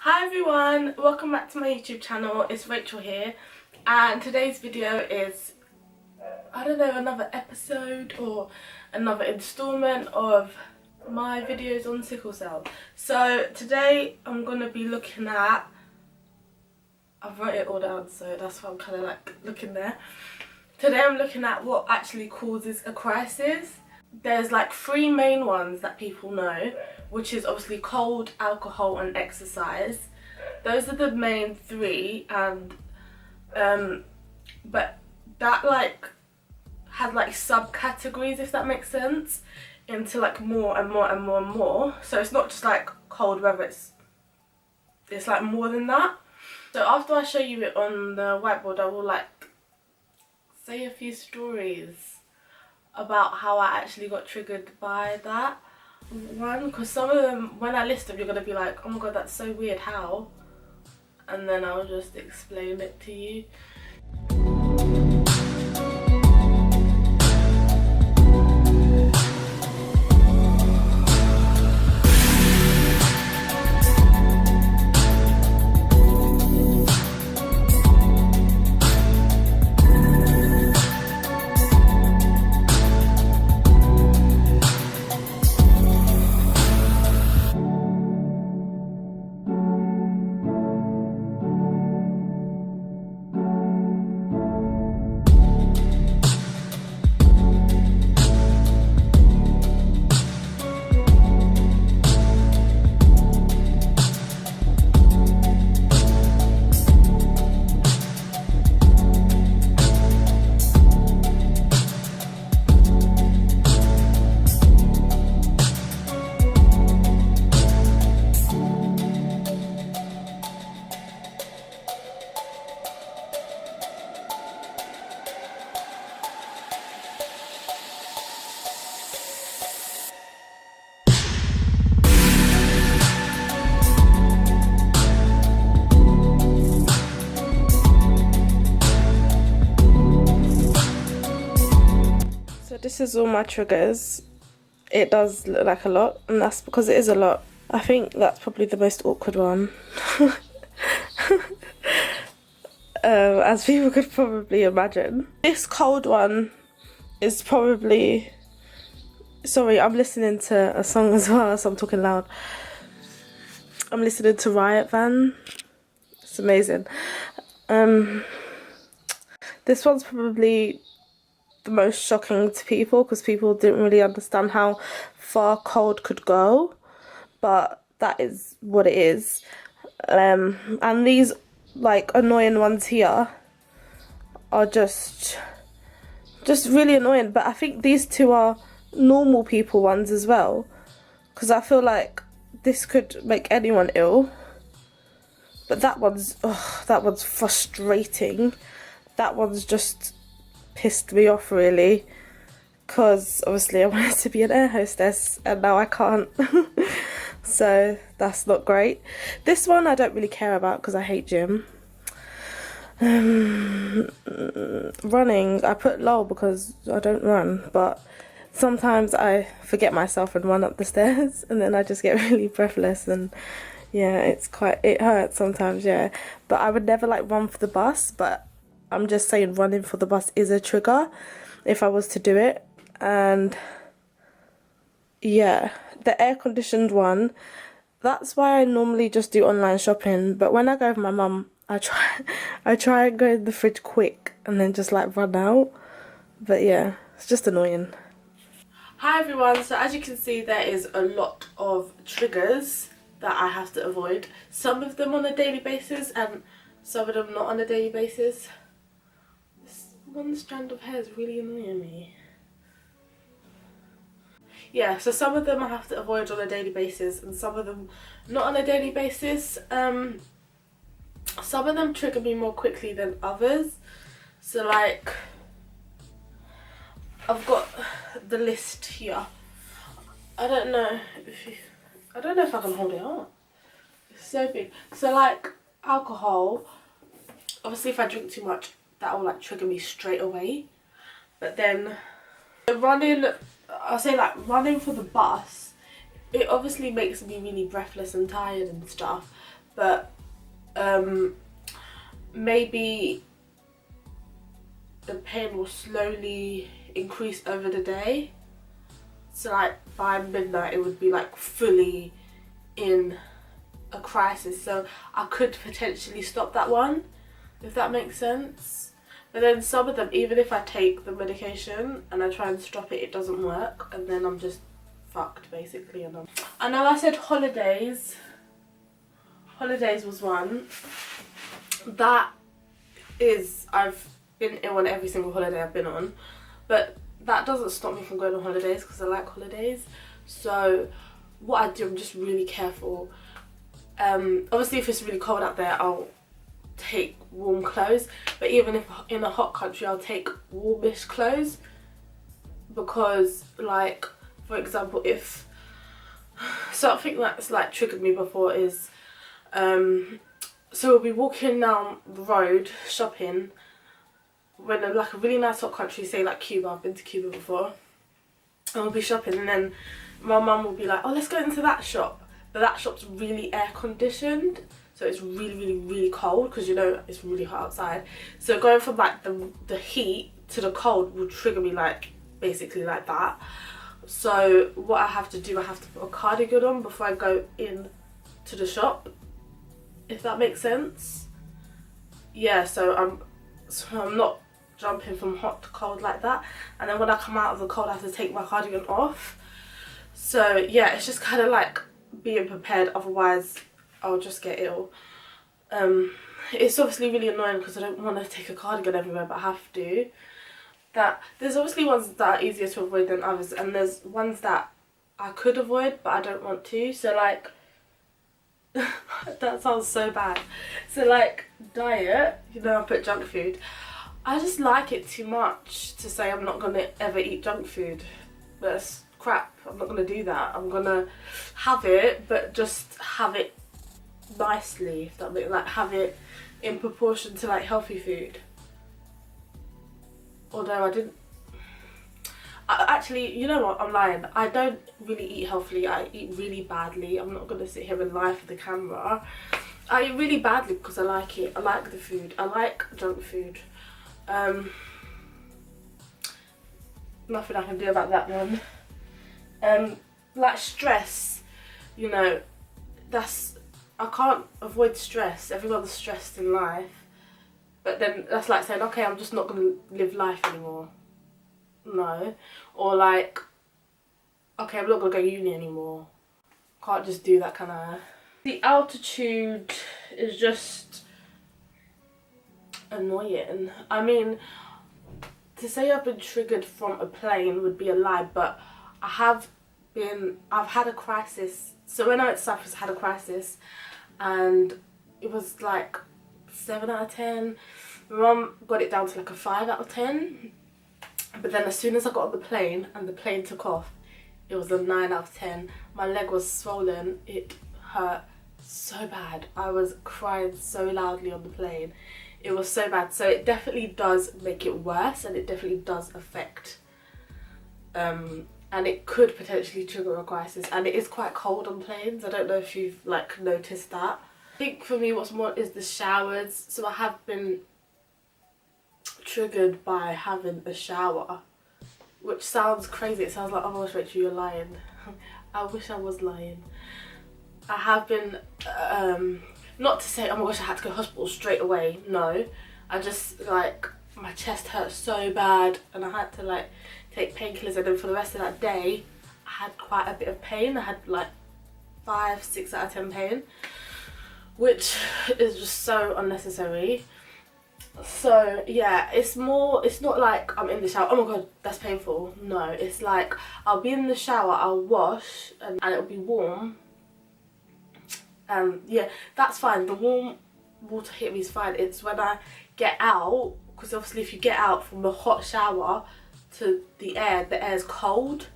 Hi everyone, welcome back to my YouTube channel. It's Rachel here, and today's video is, I don't know, another episode or another installment of my videos on sickle cell. So today I'm going to be looking at, I've wrote it all down, so that's why I'm kind of like looking there. Today I'm looking at what actually causes a crisis. There's like three main ones that people know, which is obviously cold, alcohol and exercise. Those are the main three, and but that like had like subcategories, if that makes sense, into like more and more and more and more. So it's not just like cold weather, it's like more than that. So after I show you it on the whiteboard, I will like say a few stories about how I actually got triggered by that one, because some of them, when I list them, you're gonna be like, oh my god, that's so weird, how? And then I'll just explain it to you. So this is all my triggers. It does look like a lot, and that's because it is a lot. I think that's probably the most awkward one. As people could probably imagine. This cold one is probably... Sorry, I'm listening to a song as well, so I'm talking loud. I'm listening to Riot Van. It's amazing. This one's probably the most shocking to people, because people didn't really understand how far cold could go, but that is what it is. And these like annoying ones here are just really annoying, but I think these two are normal people ones as well, because I feel like this could make anyone ill. But that one's frustrating. That one's just pissed me off really, because obviously I wanted to be an air hostess and now I can't. So that's not great. This one I don't really care about because I hate gym. Running, I put low because I don't run, but sometimes I forget myself and run up the stairs and then I just get really breathless, and yeah, it hurts sometimes, yeah. But I would never like run for the bus, but I'm just saying running for the bus is a trigger if I was to do it. And yeah, the air-conditioned one, that's why I normally just do online shopping. But when I go with my mum, I try and go in the fridge quick and then just like run out. But yeah, it's just annoying. Hi everyone, so as you can see, there is a lot of triggers that I have to avoid. Some of them on a daily basis and some of them not on a daily basis. One strand of hair is really annoying me. Yeah, so some of them I have to avoid on a daily basis and some of them not on a daily basis. Some of them trigger me more quickly than others. So like, I've got the list here. I don't know if I can hold it up. It's so big. So like alcohol, obviously if I drink too much, that will like trigger me straight away. But then running, I'll say like running for the bus, it obviously makes me really breathless and tired and stuff, but maybe the pain will slowly increase over the day. So like by midnight it would be like fully in a crisis, so I could potentially stop that one, if that makes sense. But then some of them, even if I take the medication and I try and stop it, it doesn't work, and then I'm just fucked basically. And I know I said holidays was one. That is, I've been ill on every single holiday I've been on, but that doesn't stop me from going on holidays because I like holidays. So what I do, I'm just really careful. Obviously if it's really cold out there, I'll take warm clothes, but even if in a hot country, I'll take warmish clothes, because like, for example, if something that's like triggered me before is so we'll be walking down the road shopping when like a really nice hot country, say like Cuba. I've been to Cuba before, and we'll be shopping, and then my mum will be like, oh, let's go into that shop, but that shop's really air conditioned, so it's really cold because, you know, it's really hot outside. So going from like the heat to the cold will trigger me, like basically like that. So what I have to do, I have to put a cardigan on before I go in to the shop, if that makes sense. Yeah, so I'm not jumping from hot to cold like that, and then when I come out of the cold I have to take my cardigan off. So yeah, it's just kind of like being prepared, otherwise I'll just get ill. It's obviously really annoying because I don't want to take a cardigan everywhere, but I have to. That there's obviously ones that are easier to avoid than others, and there's ones that I could avoid but I don't want to. So like that sounds so bad. So like diet, you know, I put junk food. I just like it too much to say I'm not gonna ever eat junk food. That's crap. I'm not gonna do that. I'm gonna have it, but just have it nicely, if that makes, like, have it in proportion to like healthy food. Although actually, you know what, I'm lying. I don't really eat healthily. I eat really badly. I'm not gonna sit here and lie for the camera. I eat really badly because I like it. I like the food. I like junk food. Nothing I can do about that one. Like stress, you know, I can't avoid stress. Everyone's stressed in life, but then that's like saying, okay, I'm just not gonna live life anymore. No. Or like, okay, I'm not gonna go to uni anymore. Can't just do that, can I? The altitude is just annoying. I mean, to say I've been triggered from a plane would be a lie, but I've had a crisis. So when I went to Cyprus, I had a crisis, and it was like 7 out of 10. My mum got it down to like a 5 out of 10. But then as soon as I got on the plane and the plane took off, it was a 9 out of 10. My leg was swollen. It hurt so bad. I was crying so loudly on the plane. It was so bad. So it definitely does make it worse, and it definitely does affect and it could potentially trigger a crisis. And it is quite cold on planes. I don't know if you've like noticed that. I think for me what's more is the showers. So I have been triggered by having a shower, which sounds crazy. It sounds like, oh my gosh, Rachel, you're lying. I wish I was lying. I have been, not to say, oh my gosh, I had to go to hospital straight away. No, I just like, my chest hurt so bad and I had to like take painkillers, and then for the rest of that day I had quite a bit of pain. I had like 5, 6 out of 10 pain, which is just so unnecessary. So yeah, it's not like I'm in the shower, oh my god, that's painful. No, it's like I'll be in the shower, I'll wash, and it'll be warm. Yeah, that's fine. The warm water hit me is fine. It's when I get out, because obviously if you get out from a hot shower to the air's cold.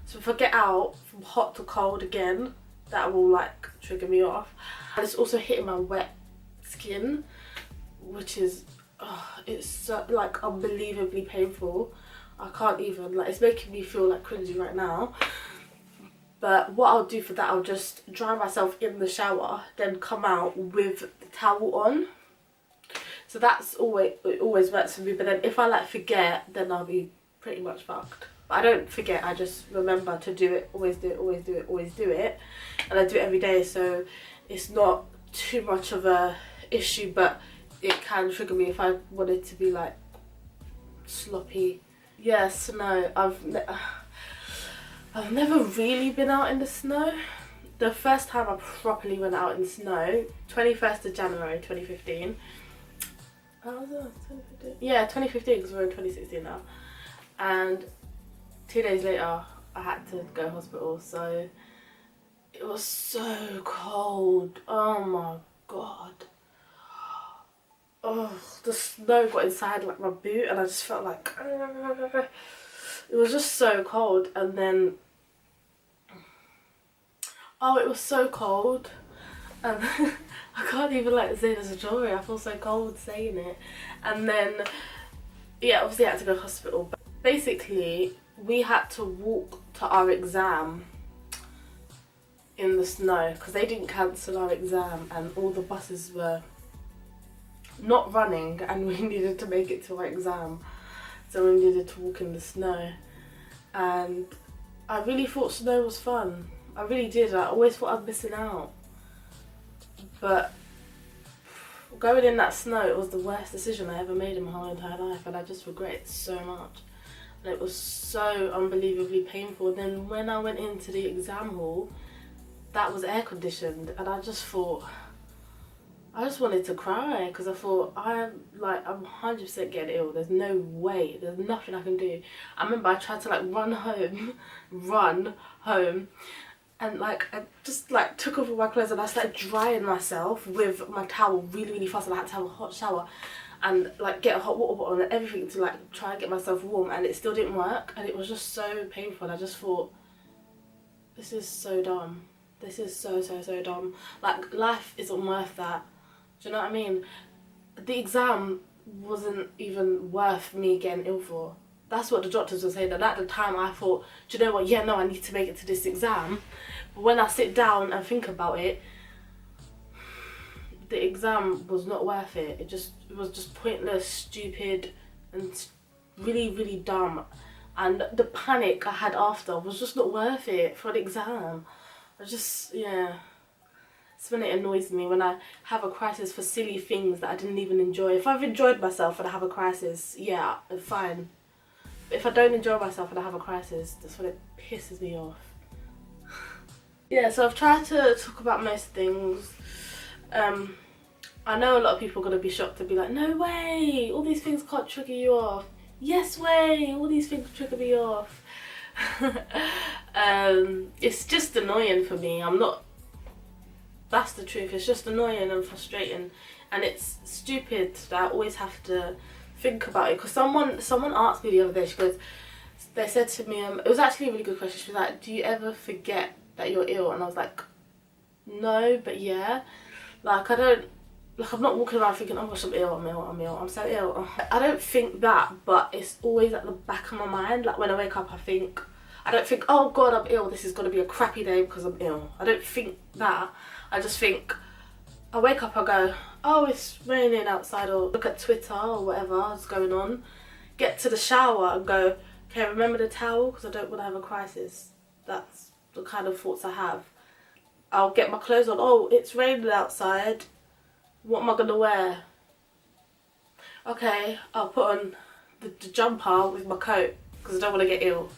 So if I get out from hot to cold again, that will like trigger me off. And it's also hitting my wet skin, which is, it's so, like unbelievably painful. I can't even, like, it's making me feel like cringy right now. But what I'll do for that, I'll just dry myself in the shower, then come out with the towel on. So that's it always works for me. But then if I like forget, then I'll be pretty much fucked. But I don't forget, I just remember to do it, always do it, always do it, always do it. And I do it every day, so it's not too much of a issue, but it can trigger me if I wanted to be like sloppy. Yeah, snow. I've never really been out in the snow. The first time I properly went out in snow, 21st of January 2015. Oh, was it 2015? Yeah, 2015, because we're in 2016 now. And 2 days later, I had to go to hospital, so it was so cold. Oh my god. Oh, the snow got inside like my boot, and I just felt like it was just so cold. And then it was so cold, and I can't even like say there's a story. I feel so cold saying it. And then yeah, obviously I had to go to hospital. But basically, we had to walk to our exam in the snow because they didn't cancel our exam, and all the buses were not running, and we needed to make it to our exam, so we needed to walk in the snow. And I really thought snow was fun. I really did. I always thought I was missing out, but going in that snow, it was the worst decision I ever made in my whole entire life, and I just regret it so much. And it was so unbelievably painful. And then when I went into the exam hall, that was air conditioned, and I just wanted to cry, because I thought, I'm 100% getting ill. There's no way. There's nothing I can do. I remember I tried to like run home, and like I just like took off all my clothes, and I started drying myself with my towel really, really fast, and I had to have a hot shower and like get a hot water bottle and everything to like try and get myself warm, and it still didn't work, and it was just so painful. And I just thought, this is so dumb. This is so dumb. Like, life isn't worth that. Do you know what I mean? The exam wasn't even worth me getting ill for. That's what the doctors were saying. And at the time I thought, do you know what? Yeah, no, I need to make it to this exam. But when I sit down and think about it, the exam was not worth it. It was just pointless, stupid, and really, really dumb. And the panic I had after was just not worth it for the exam. Yeah. It's when it annoys me when I have a crisis for silly things that I didn't even enjoy. If I've enjoyed myself and I have a crisis, yeah, fine. But if I don't enjoy myself and I have a crisis, that's when it pisses me off. Yeah, so I've tried to talk about most things. I know a lot of people are going to be shocked and be like, no way, all these things can't trigger you off. Yes way, all these things trigger me off. It's just annoying for me. That's the truth. It's just annoying and frustrating, and it's stupid that I always have to think about it. Because someone asked me the other day, they said to me, it was actually a really good question. She was like, do you ever forget that you're ill? And I was like, no, but yeah. Like, I'm not walking around thinking, oh gosh, I'm ill, I'm so ill. I don't think that, but it's always at the back of my mind. Like, when I wake up, I don't think, oh god, I'm ill, this is going to be a crappy day because I'm ill. I don't think that. I just think, I wake up, I go, oh, it's raining outside, or look at Twitter or whatever is going on. Get to the shower and go, okay, remember the towel, because I don't want to have a crisis. That's the kind of thoughts I have. I'll get my clothes on, oh, it's raining outside, what am I going to wear? Okay, I'll put on the jumper with my coat, because I don't want to get ill.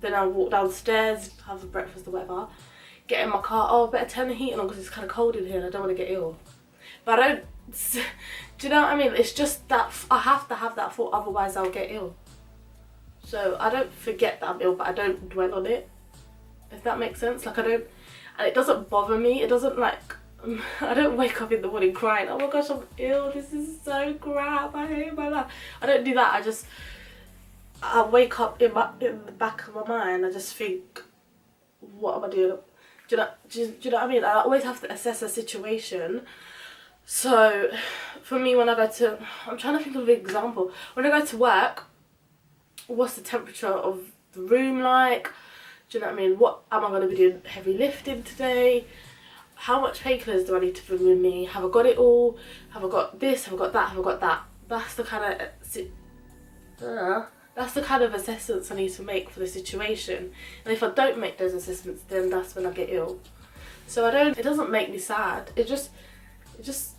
Then I'll walk downstairs, have a breakfast or whatever, get in my car, oh, I better turn the heating on because it's kind of cold in here and I don't want to get ill. But I don't, do you know what I mean? It's just that I have to have that thought, otherwise I'll get ill. So I don't forget that I'm ill, but I don't dwell on it, if that makes sense. Like, and it doesn't bother me. It doesn't, like, I don't wake up in the morning crying, oh my gosh, I'm ill, this is so crap, I hate my life. I don't do that. I wake up in the back of my mind, I just think, what am I doing? Do you know what I mean? I always have to assess a situation. So for me, when I go to, I'm trying to think of an example. When I go to work, what's the temperature of the room like? Do you know what I mean? What am I going to be doing heavy lifting today? How much painkillers do I need to bring with me? Have I got it all? Have I got this? Have I got that? Have I got that? That's the kind of assessments I need to make for the situation. And if I don't make those assessments, then that's when I get ill. So it doesn't make me sad. It's just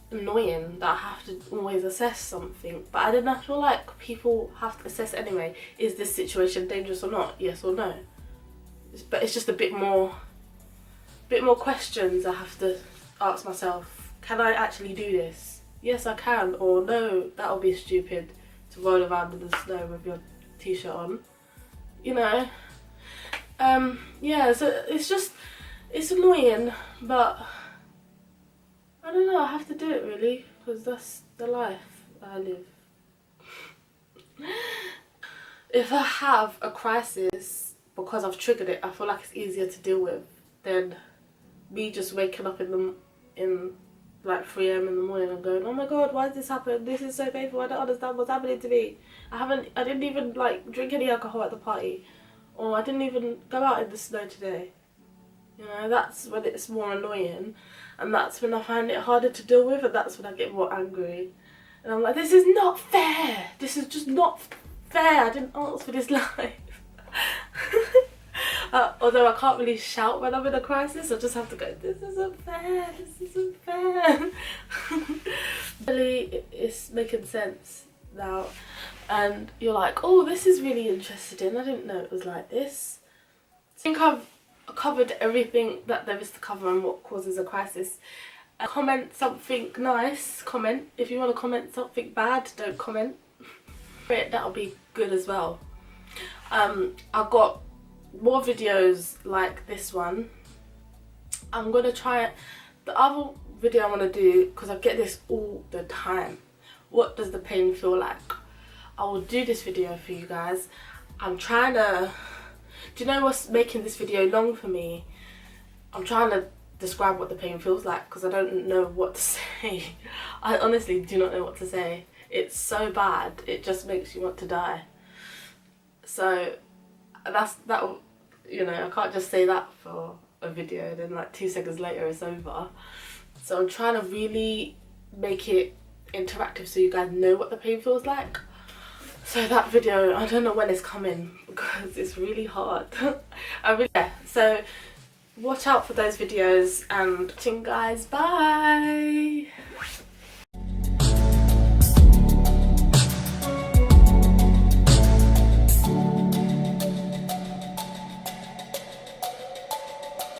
annoying that I have to always assess something. But I feel like people have to assess anyway. Is this situation dangerous or not? Yes or no? But it's just a bit more questions I have to ask myself. Can I actually do this? Yes, I can. Or no, that'll be stupid to roll around in the snow with your t-shirt on. You know. Yeah, so it's annoying, but I don't know, I have to do it really, because that's the life I live. If I have a crisis because I've triggered it, I feel like it's easier to deal with than me just waking up in like 3 AM in the morning and going, oh my god, why did this happen? This is so painful, I don't understand what's happening to me. I didn't even like drink any alcohol at the party, or I didn't even go out in the snow today. You know, that's when it's more annoying, and that's when I find it harder to deal with, and that's when I get more angry. And I'm like, this is not fair. This is just not fair. I didn't ask for this life. Although I can't really shout when I'm in a crisis, I just have to go, this isn't fair, this isn't fair. Really, it's making sense now. And you're like, oh, this is really interesting. I didn't know it was like this. I think I've covered everything that there is to cover on what causes a crisis. Comment something nice, comment. If you want to comment something bad, don't comment. That'll be good as well. I've got more videos like this one. I'm gonna try it. The other video I want to do, because I get this all the time, what does the pain feel like? I will do this video for you guys. I'm trying to, do you know what's making this video long for me? I'm trying to describe what the pain feels like, because I don't know what to say. I honestly do not know what to say. It's so bad, it just makes you want to die. So that, you know, I can't just say that for a video then like 2 seconds later it's over. So I'm trying to really make it interactive so you guys know what the pain feels like. So that video, I don't know when it's coming because it's really hard. Yeah, so watch out for those videos, and guys, bye.